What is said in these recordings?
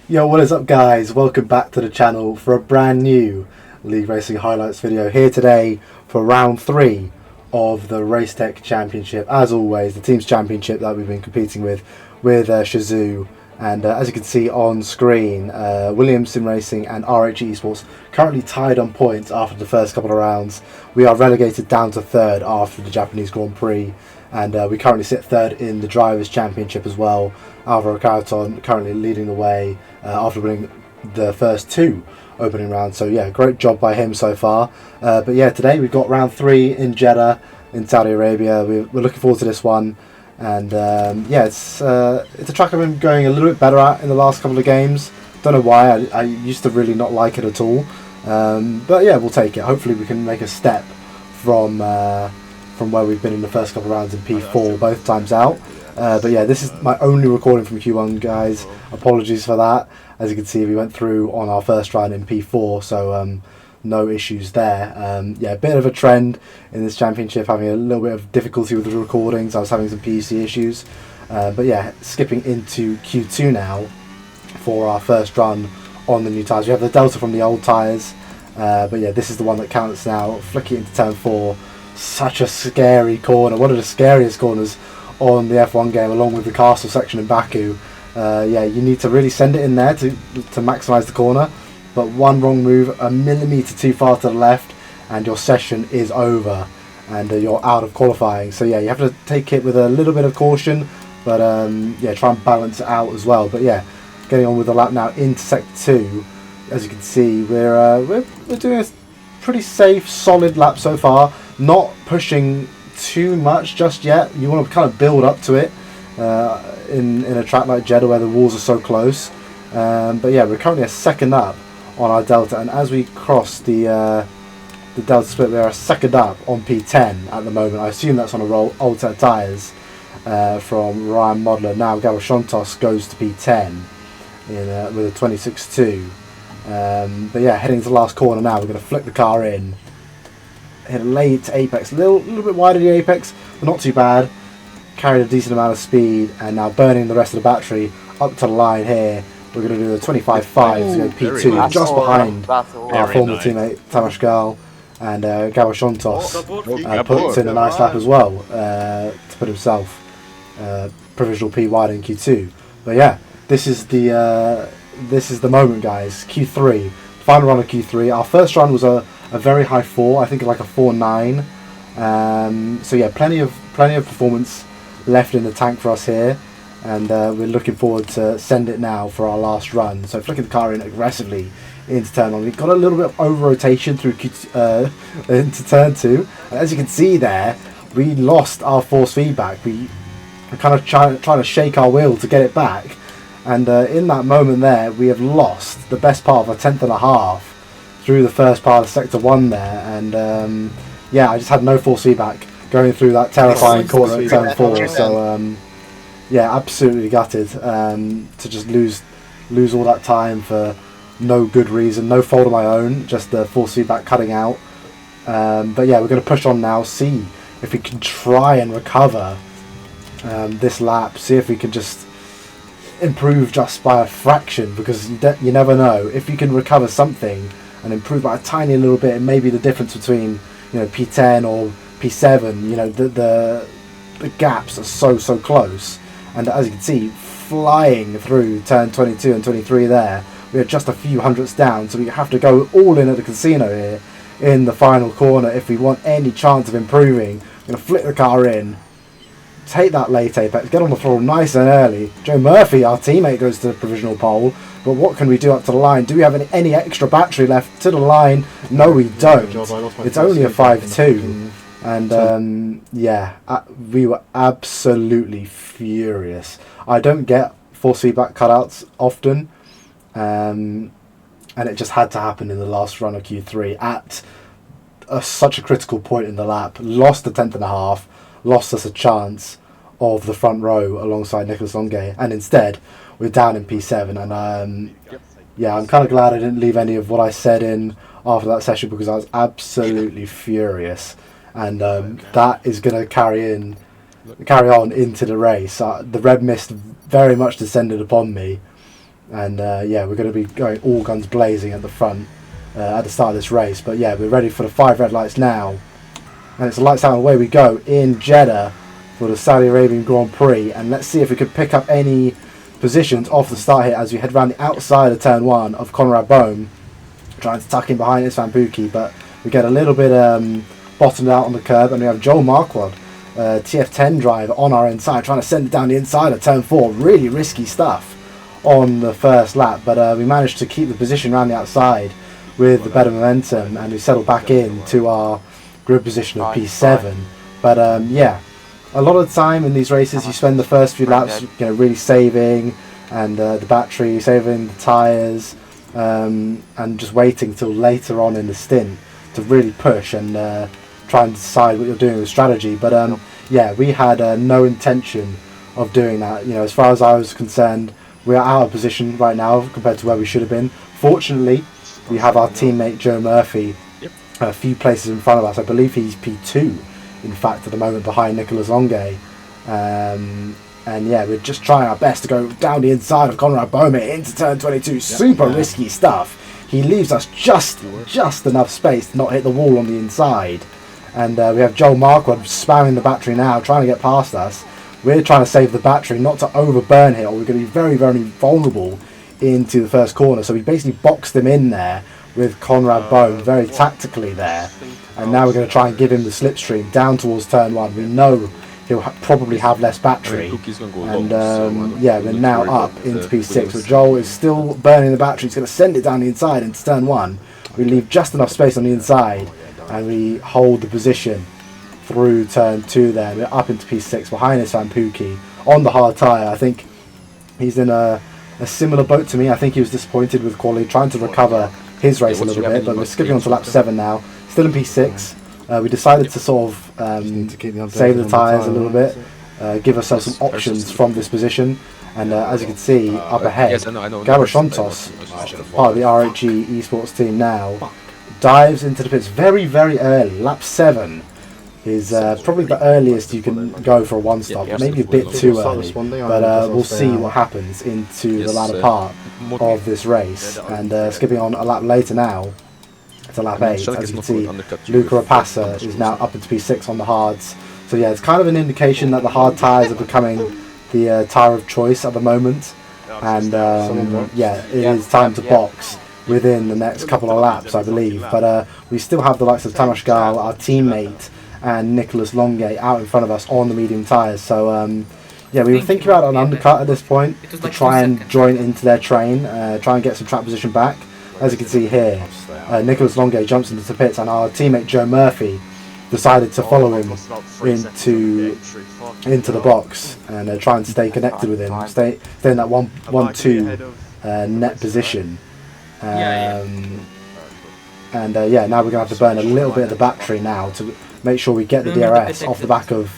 Yo, what is up guys? Welcome back to the channel for a brand new League Racing Highlights video. Here today for round 3 of the RaceTech Championship. As always, the team's championship that we've been competing with Shazoo. And as you can see on screen, Williams Sim Racing and RH Esports currently tied on points after the first couple of rounds. We are relegated down to 3rd after the Japanese Grand Prix. And we currently sit 3rd in the Drivers' Championship as well. Alvaro Carton currently leading the way after winning the first 2 opening rounds. So yeah, great job by him so far. But yeah, today we've got round 3 in Jeddah in Saudi Arabia. We're looking forward to this one. And yeah, it's a track I've been going a little bit better at in the last couple of games. Don't know why, I used to really not like it at all. But yeah, we'll take it. Hopefully we can make a step from where we've been in the first couple of rounds in P4 both times out. But yeah, this is my only recording from Q1, guys. Apologies for that. As you can see, we went through on our first round in P4, so no issues there. Yeah, a bit of a trend in this championship, having a little bit of difficulty with the recordings. I was having some PUC issues. But yeah, skipping into Q2 now for our first run on the new tyres. We have the Delta from the old tyres. But yeah, this is the one that counts now. Flicking into turn 4. Such a scary corner, one of the scariest corners on the F1 game, along with the castle section in Baku. Yeah, you need to really send it in there to maximise the corner, but one wrong move, a millimetre too far to the left, and your session is over, and you're out of qualifying. So yeah, you have to take it with a little bit of caution, but yeah, try and balance it out as well. But yeah, getting on with the lap now into sector 2. As you can see, we're doing a pretty safe, solid lap so far. Not pushing too much just yet. You want to kind of build up to it in a track like Jeddah where the walls are so close. But yeah, we're currently a second up on our Delta, and as we cross the Delta split, we're a second up on P10 at the moment. I assume that's on a old set of tyres from Ryan Modler. Now Gavashontos goes to P10 with a 26.2. But yeah, heading to the last corner now. We're going to flick the car in. Hit a late apex, a little bit wider the apex, but not too bad. Carried a decent amount of speed, and now burning the rest of the battery up to the line here. We're going to do the 25.5 to go P2, nice. just behind our former nice. teammate Tamas Gal, and Gavashontos puts in a nice lap as well to put himself provisional P wide in Q2. But yeah, this is the moment, guys. Q3, final run of Q3. Our first run was a very high 4, I think like a 4.9. So yeah, plenty of performance left in the tank for us here, and we're looking forward to send it now for our last run. So flicking the car in aggressively into turn 1. We've got a little bit of over rotation through into turn 2. And as you can see there, we lost our force feedback. We kind of trying to shake our wheel to get it back, and in that moment there, we have lost the best part of a 1/10.5 through the first part of sector 1 there, and yeah, I just had no force feedback going through that terrifying corner at turn 4. So yeah, absolutely gutted to just lose all that time for no good reason, no fault of my own, just the force feedback cutting out. But yeah, we're going to push on now, see if we can try and recover this lap, see if we can just improve just by a fraction, because you never know. If you can recover something and improve by a tiny little bit, it may be the difference between, you know, P10 or P7. You know, the gaps are so close, and as you can see, flying through turn 22 and 23 there, we are just a few hundredths down, so we have to go all in at the casino here in the final corner if we want any chance of improving. We're going to flick the car in, take that late apex, get on the throttle nice and early. Joe Murphy, our teammate, goes to the provisional pole, but what can we do up to the line? Do we have any extra battery left to the line? No, we don't. It's only a 5.2, and yeah, we were absolutely furious. I don't get force feedback cutouts often, and it just had to happen in the last run of Q3 at such a critical point in the lap. Lost the 1/10.5, lost us a chance of the front row alongside Nicholas Longe, and instead we're down in P7. And yeah, I'm kind of glad I didn't leave any of what I said in after that session, because I was absolutely furious, and that is going to carry on into the race. The red mist very much descended upon me, And yeah, we're going to be going all guns blazing at the front at the start of this race. But yeah, we're ready for the 5 red lights now. And it's the lights out and away we go in Jeddah for the Saudi Arabian Grand Prix. And let's see if we could pick up any positions off the start here as we head around the outside of turn 1 of Conrad Bohm, trying to tuck in behind Istvan Buki, but we get a little bit bottomed out on the curb, and we have Joel Marquardt, TF10 driver, on our inside, trying to send it down the inside of turn 4. Really risky stuff on the first lap, but we managed to keep the position around the outside with the better momentum, and we settled back in to our grid position of P7. But yeah, a lot of the time in these races you spend the first few laps really saving and the battery, saving the tyres, and just waiting till later on in the stint to really push and try and decide what you're doing with strategy. But yeah, we had no intention of doing that. As far as I was concerned, we are out of position right now compared to where we should have been. Fortunately, we have our teammate Joe Murphy a few places in front of us. I believe he's P2, in fact, at the moment, behind Nicolas Longuet. And yeah, we're just trying our best to go down the inside of Conrad Bohm into turn 22. Super risky stuff. He leaves us just enough space to not hit the wall on the inside. And we have Joel Marquardt spamming the battery now, trying to get past us. We're trying to save the battery, not to overburn here, or we're going to be very, very vulnerable into the first corner. So we basically boxed him in there with Conrad Bohm, very tactically there. And now we're going to try and give him the slipstream down towards turn 1. We know he'll probably have less battery. And yeah, we're now up into P6. But Joel is still burning the battery. He's going to send it down the inside into turn 1. We leave just enough space on the inside, and we hold the position through turn 2 there. We're up into P6 behind Istvan Buki on the hard tyre. I think he's in a similar boat to me. I think he was disappointed with quality, trying to recover his race a little bit, but we're skipping on to lap 7 now. Still in P6. We decided to sort of save the tyres a little bit, give ourselves some options from this position. And as you can see, up ahead, Gavroshontos, part of the RHE esports team now, dives into the pits very, very early. Lap 7 is probably the earliest you can go for a one stop, maybe a bit too early, but we'll see what happens into the latter part of this race. And skipping on a lap later now to lap 8, as you can see, Luca Rapassa is now up into P6 on the hards. So yeah, it's kind of an indication that the hard tyres are becoming the tyre of choice at the moment, and yeah, it is time to box within the next couple of laps, I believe. But we still have the likes of Tamas Gal, our teammate, and Nicolas Longuet out in front of us on the medium tyres. So yeah, we were thinking about an undercut at this point to try and join into their train, try and get some track position back. As you can see here, Nicolas Longuet jumps into the pits, and our teammate Joe Murphy decided to follow him into the box and try and stay connected with him, stay in that 1-2 net position. And yeah, now we're going to have to burn a little bit of the battery now to make sure we get the DRS off the back of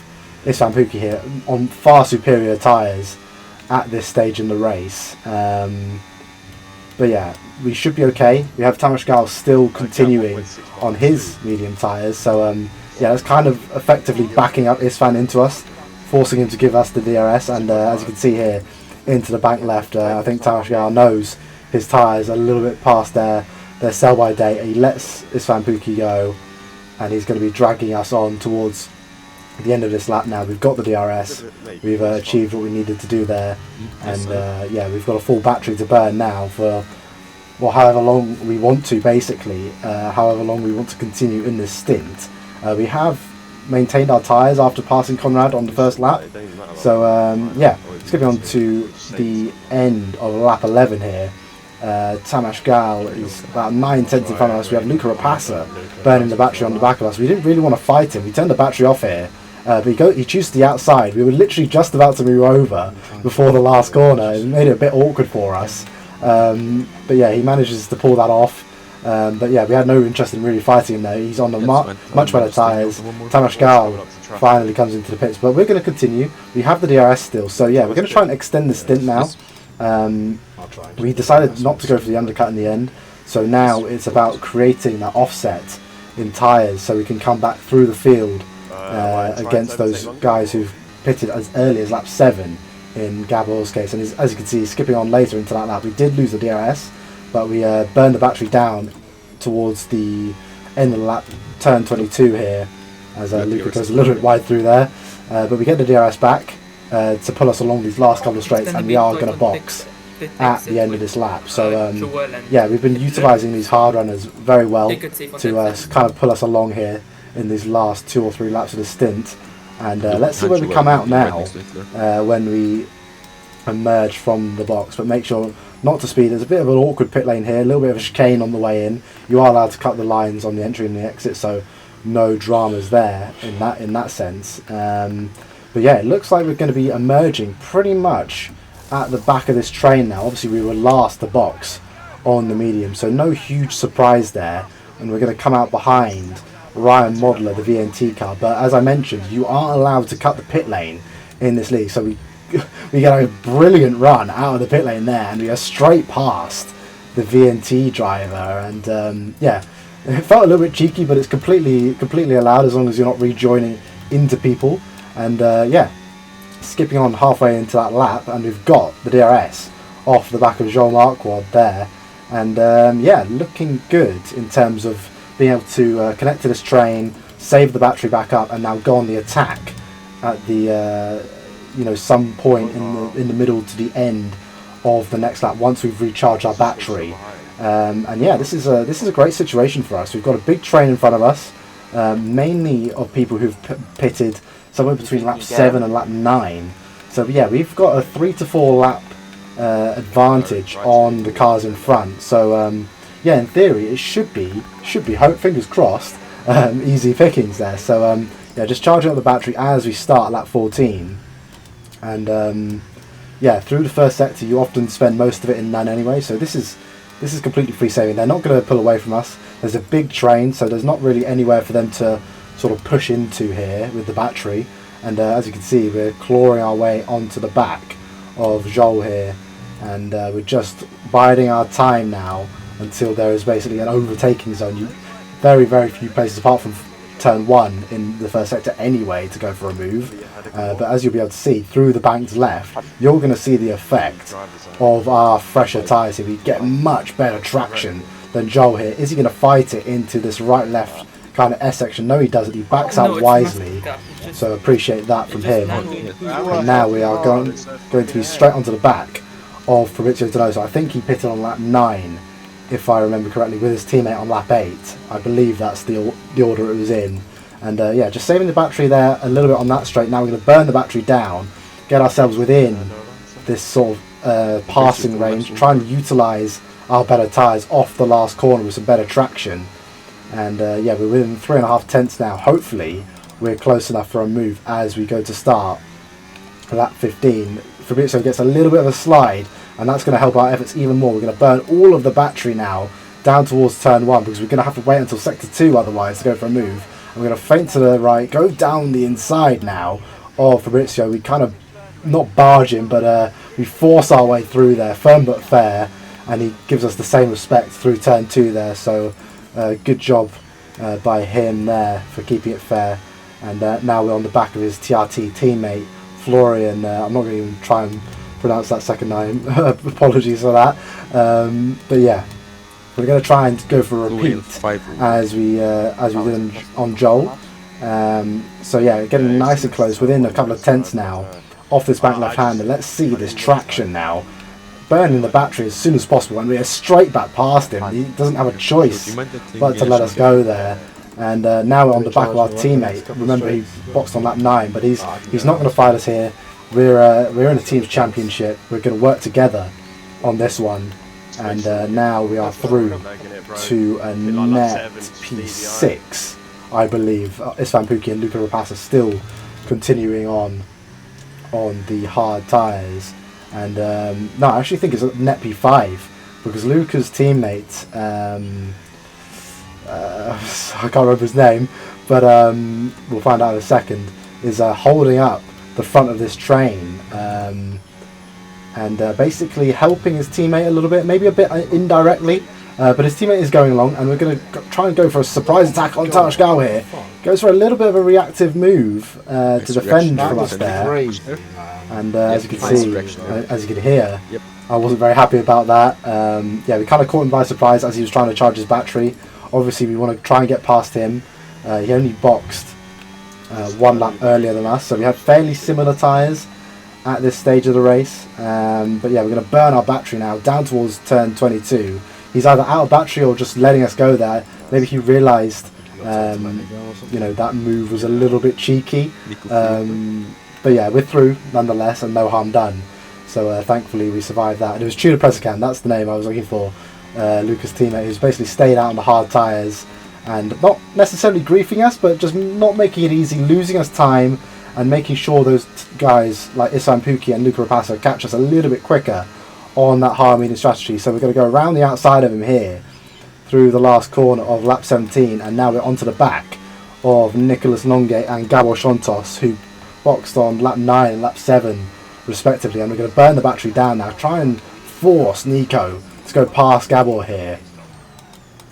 Istvan Buki here on far superior tyres at this stage in the race. But yeah, we should be okay. We have Tamas Gal still continuing on his medium tyres, so yeah, that's kind of effectively backing up Istvan into us, forcing him to give us the DRS. And as you can see here, into the bank left, I think Tamas Gal knows his tyres are a little bit past their sell-by date. He lets Istvan Buki go, and he's going to be dragging us on towards the end of this lap now. We've got the DRS, we've achieved what we needed to do there, and yeah, we've got a full battery to burn now for, well, however long we want to, basically, however long we want to continue in this stint. We have maintained our tyres after passing Conrad on the first lap, so yeah, skipping on to the end of lap 11 here. Tamas Gal is about 9 tenths in front of us. We have Luca Rapassa burning the battery on the back of us. We didn't really want to fight him. We turned the battery off here, but he chooses the outside. We were literally just about to move over before the last corner. It made it a bit awkward for us, but yeah, he manages to pull that off. But yeah, we had no interest in really fighting him there. He's on the much better tyres. Tamas Gal finally comes into the pits, but we're going to continue. We have the DRS still, so yeah, we're going to try and extend the stint now. We decided not to go for the undercut in the end, so now it's about creating that offset in tyres so we can come back through the field against those guys who've pitted as early as lap 7 in Gabor's case, and as you can see, skipping on later into that lap. We did lose the DRS, but we burned the battery down towards the end of the lap, turn 22 here, as Luca goes a little bit wide through there. But we get the DRS back to pull us along these last couple of straights, and we are going to box at the end of this lap. So yeah, we've been utilising these hard runners very well to kind of pull us along here in these last 2 or 3 laps of the stint. And let's see where we come out now when we emerge from the box. But make sure not to speed. There's a bit of an awkward pit lane here, a little bit of a chicane on the way in. You are allowed to cut the lines on the entry and the exit, so no dramas there in that sense. But yeah, it looks like we're going to be emerging pretty much at the back of this train now. Obviously we were last to box on the medium, so no huge surprise there, and we're going to come out behind Ryan Modeler, the VNT car. But as I mentioned, you aren't allowed to cut the pit lane in this league, so we get a brilliant run out of the pit lane there, and we are straight past the VNT driver. And yeah, it felt a little bit cheeky, but it's completely allowed as long as you're not rejoining into people. And yeah, skipping on halfway into that lap, and we've got the DRS off the back of Joel Marquardt there. And yeah, looking good in terms of being able to connect to this train, save the battery back up, and now go on the attack at the you know, some point in the middle to the end of the next lap once we've recharged our battery. And yeah, this is a great situation for us. We've got a big train in front of us, mainly of people who've pitted somewhere between lap 7 and lap 9. So yeah, we've got a 3 to 4 lap advantage on the cars in front. So yeah, in theory it should be hope, fingers crossed, easy pickings there. So yeah, just charging up the battery as we start lap 14. And yeah, through the first sector you often spend most of it in none anyway, so this is completely free saving. They're not going to pull away from us. There's a big train, so there's not really anywhere for them to sort of push into here with the battery. And as you can see, we're clawing our way onto the back of Joel here, and we're just biding our time now until there is basically an overtaking zone. Very few places apart from turn 1 in the first sector anyway to go for a move. But as you'll be able to see through the bank's left, you're going to see the effect of our fresher tyres here. We get much better traction than Joel here. Is he going to fight it into this right-left kind of S section? No, he doesn't. He backs out wisely, so appreciate that from him. And now we are going to be straight onto the back of Fabrizio Donoso. I think he pitted on lap 9, if I remember correctly, with his teammate on lap 8. I believe that's the order it was in. And yeah, just saving the battery there a little bit on that straight. Now we're going to burn the battery down, get ourselves within this sort of passing range, try and utilise our better tyres off the last corner with some better traction. And yeah, we're within 3.5 tenths now. Hopefully we're close enough for a move as we go to start lap 15. Fabrizio gets a little bit of a slide, and that's going to help our efforts even more. We're going to burn all of the battery now down towards turn 1, because we're going to have to wait until sector 2 otherwise to go for a move. And we're going to feint to the right, go down the inside now of Fabrizio. We kind of not barge him, but we force our way through there, firm but fair, and he gives us the same respect through turn 2 there. So good job by him there for keeping it fair. And now we're on the back of his TRT teammate Florian. I'm not going to even try and pronounce that second name. Apologies for that. But yeah, we're going to try and go for a repeat as we did on Joel. So yeah, getting nice and close, within a couple of tenths now off this back left hander. Let's see this traction now, burning the battery as soon as possible, and we are straight back past him. He doesn't have a choice but to let us go there. And now we're on the back of our teammate. Remember, he boxed on lap 9, but he's not going to fight us here. We're in a team's championship. We're going to work together on this one. And now we are through to a net P6, I believe. Istvan Pukki and Luca Rapace are still continuing on the hard tyres. And no, I actually think it's a net P5, because Luca's teammate, I can't remember his name, but we'll find out in a second, is holding up the front of this train. And basically helping his teammate a little bit, maybe a bit indirectly, but his teammate is going along, and we're going to try and go for a surprise attack on Tarashgal here. Goes for a little bit of a reactive move to defend from us there. And as you can see, as you can hear, I wasn't very happy about that. Yeah, we kind of caught him by surprise as he was trying to charge his battery. Obviously, we want to try and get past him. He only boxed 1 lap earlier than us, so we had fairly similar tyres at this stage of the race. But yeah, we're going to burn our battery now down towards turn 22. He's either out of battery or just letting us go there. Maybe he realised you know, that move was a little bit cheeky, but yeah, we're through nonetheless and no harm done, so thankfully we survived that. And it was Tudor Prezican, that's the name I was looking for, Luca's teammate, who's basically stayed out on the hard tyres and not necessarily griefing us, but just not making it easy, losing us time and making sure those guys like Istvan Pukki and Luca Rapasso catch us a little bit quicker on that hard medium strategy. So we're going to go around the outside of him here through the last corner of lap 17, and now we're onto the back of Nicolas Longuet and Gabor Chontos, who boxed on lap 9 and lap 7 respectively, and we're going to burn the battery down now, try and force Nico to go past Gabor here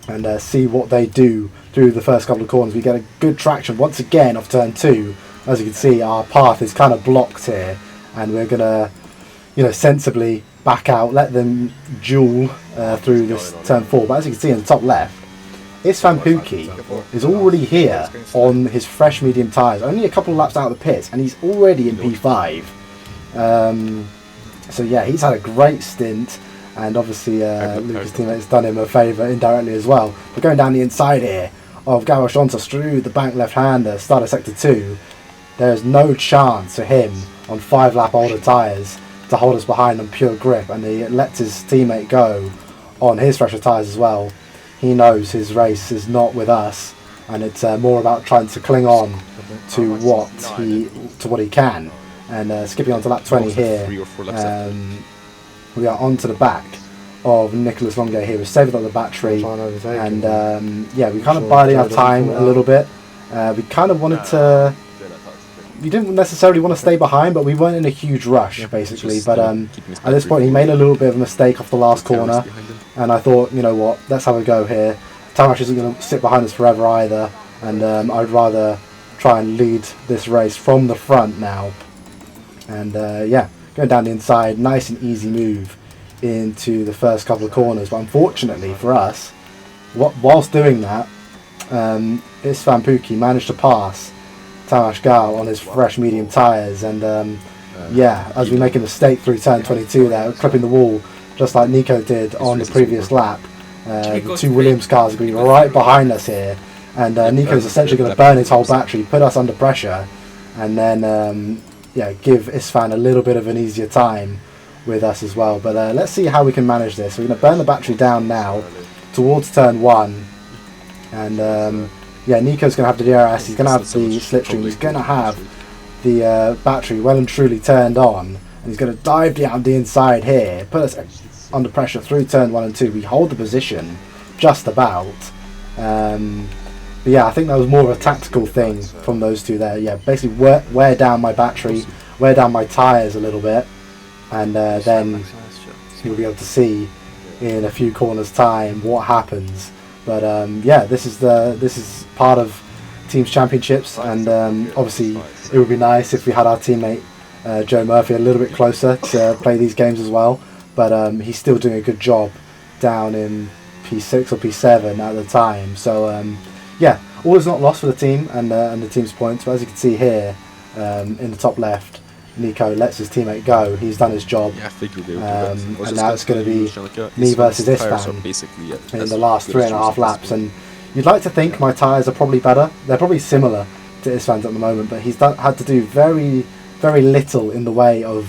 and see what they do through the first couple of corners. We get a good traction once again off turn 2. As you can see, our path is kind of blocked here, and we're going to, you know, sensibly back out, let them duel through this turn 4. But as you can see in the top left, Istvan Pukki is already here on his fresh medium tyres, only a couple of laps out of the pits, and he's already in P5. So yeah, he's had a great stint, and obviously Luca's teammate's done him a favour indirectly as well. We're going down the inside here of Gabor Chontos through the bank left-hander, start of sector 2. There's no chance for him on 5 lap older tyres to hold us behind on pure grip, and he lets his teammate go on his fresher tyres as well. He knows his race is not with us, and it's more about trying to cling on to what he can. And skipping on to lap 20 here, we are onto the back of Nicolas Longuet here. We're saving up the battery, and yeah, we kind of biding our time a little bit. We kind of wanted to. We didn't necessarily want to stay behind, but we weren't in a huge rush, basically. But at this point, he made a little bit of a mistake off the last corner, and I thought, you know what, let's have a go here. Tamash isn't going to sit behind us forever either, and I'd rather try and lead this race from the front now. And yeah, going down the inside, nice and easy move into the first couple of corners. But unfortunately for us, whilst doing that, Istvan Pukki managed to pass Tamash Gal on his fresh medium tyres, and yeah, as we make a mistake through turn 22 there, clipping the wall just like Nico did on the previous lap. The 2 Williams cars are going to be right behind us here, and Nico's essentially going to burn his whole battery, put us under pressure, and then yeah, give Istvan a little bit of an easier time with us as well. But let's see how we can manage this. We're going to burn the battery down now towards turn 1, and yeah, Nico's going to have the DRS, he's going to have the slipstream, he's going to have the battery well and truly turned on, and he's going to dive down the inside here, put us under pressure through turn 1 and 2. We hold the position just about, but yeah, I think that was more of a tactical thing from those two there. Yeah, basically wear down my battery, wear down my tyres a little bit, and then you'll be able to see in a few corners time what happens. But yeah, this is part of teams championships, and obviously it would be nice if we had our teammate Joe Murphy a little bit closer to play these games as well. But he's still doing a good job down in P6 or P7 at the time. So yeah, all is not lost for the team and the team's points. But as you can see here in the top left, Nico lets his teammate go. He's done his job, and now it's going to be me versus Istvan in the last 3.5 laps. And you'd like to think my tyres are probably better. They're probably similar to Istvan's at the moment, but he's had to do very, very little in the way of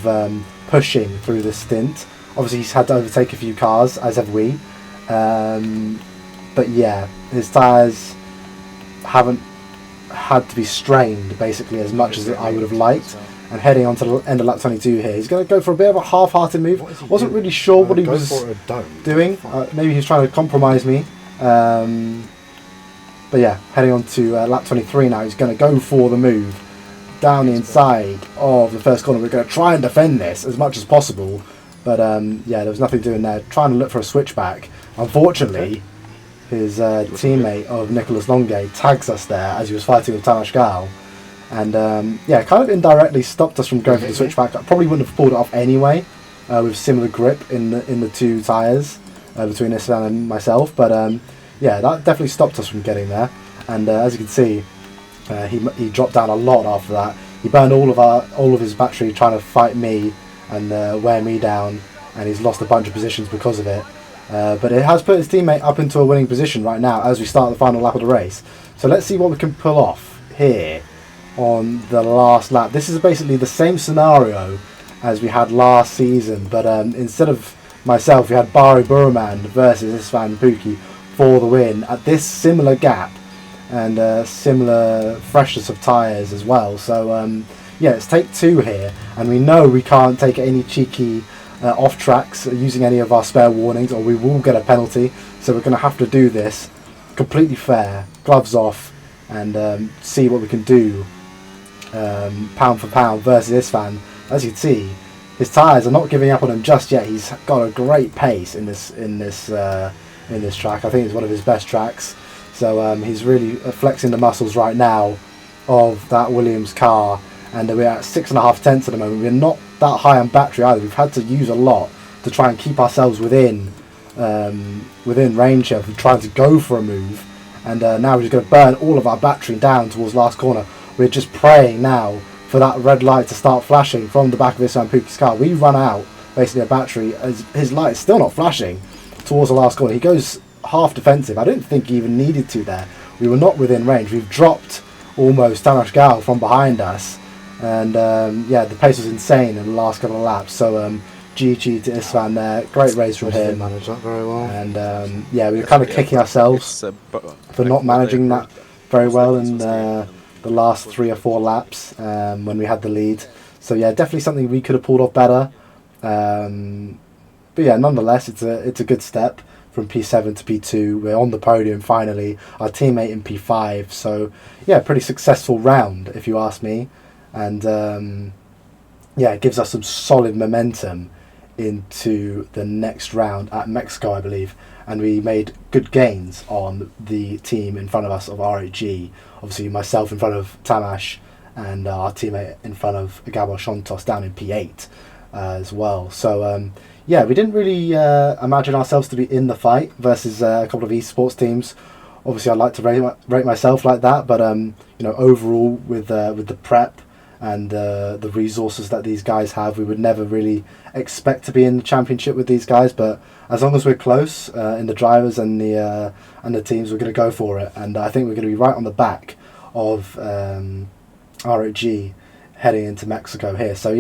pushing through this stint. Obviously, he's had to overtake a few cars, as have we. But yeah, his tyres haven't had to be strained basically as much as I would have liked. And heading on to the end of lap 22 here, he's going to go for a bit of a half-hearted move. Wasn't really sure what he was doing. Maybe he was trying to compromise me. But yeah, heading on to lap 23 now, he's going to go for the move down the inside of the first corner. We're going to try and defend this as much as possible. But yeah, there was nothing doing there. Trying to look for a switchback. Unfortunately, his teammate of Nicolas Longue, tags us there as he was fighting with Tamas Gal. And kind of indirectly stopped us from going for the switchback. I probably wouldn't have pulled it off anyway, with similar grip in the two tyres between Istvan and myself. But that definitely stopped us from getting there. And as you can see, he dropped down a lot after that. He burned all of his battery trying to fight me and wear me down, and he's lost a bunch of positions because of it. But it has put his teammate up into a winning position right now as we start the final lap of the race. So let's see what we can pull off here on the last lap. This is basically the same scenario as we had last season, but instead of myself, we had Bari Buraman versus Istvan Pookie for the win at this similar gap and similar freshness of tyres as well. So it's take 2 here, and we know we can't take any cheeky off tracks using any of our spare warnings, or we will get a penalty. So we're going to have to do this completely fair, gloves off, and see what we can do pound for pound versus Istvan. As you can see, his tyres are not giving up on him just yet. He's got a great pace in this track. I think it's one of his best tracks. So he's really flexing the muscles right now of that Williams car, and we're at 6.5 tenths at the moment. We're not that high on battery either. We've had to use a lot to try and keep ourselves within range here. We're trying to go for a move, and now we're just going to burn all of our battery down towards last corner. We're just praying now for that red light to start flashing from the back of Istvan Pookie's car. We run out basically a battery as his light is still not flashing towards the last corner. He goes half defensive. I didn't think he even needed to there. We were not within range. We've dropped almost Tamas Gal from behind us, and the pace was insane in the last couple of laps. So GG to Istvan there. Great race from him. Managed that very well. And we were kind of kicking ourselves for not managing that very well in the last 3 or 4 laps when we had the lead. So definitely something we could have pulled off better. But nonetheless, it's a good step from P7 to P2. We're on the podium finally. Our teammate in P5. So pretty successful round if you ask me. And it gives us some solid momentum into the next round at Mexico, I believe. And we made good gains on the team in front of us of RHG. Obviously myself in front of Tamas, and our teammate in front of Gabor Shontos down in P8 as well. So we didn't really imagine ourselves to be in the fight versus a couple of esports teams. Obviously I'd like to rate myself like that, but overall with the prep and the resources that these guys have, we would never really expect to be in the championship with these guys. But as long as we're close in the drivers and the teams, we're going to go for it. And I think we're going to be right on the back of ROG heading into Mexico here. So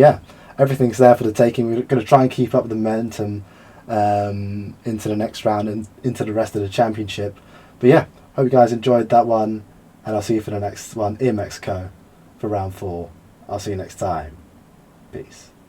everything's there for the taking. We're going to try and keep up the momentum into the next round and into the rest of the championship. But hope you guys enjoyed that one, and I'll see you for the next one in Mexico for round 4. I'll see you next time. Peace.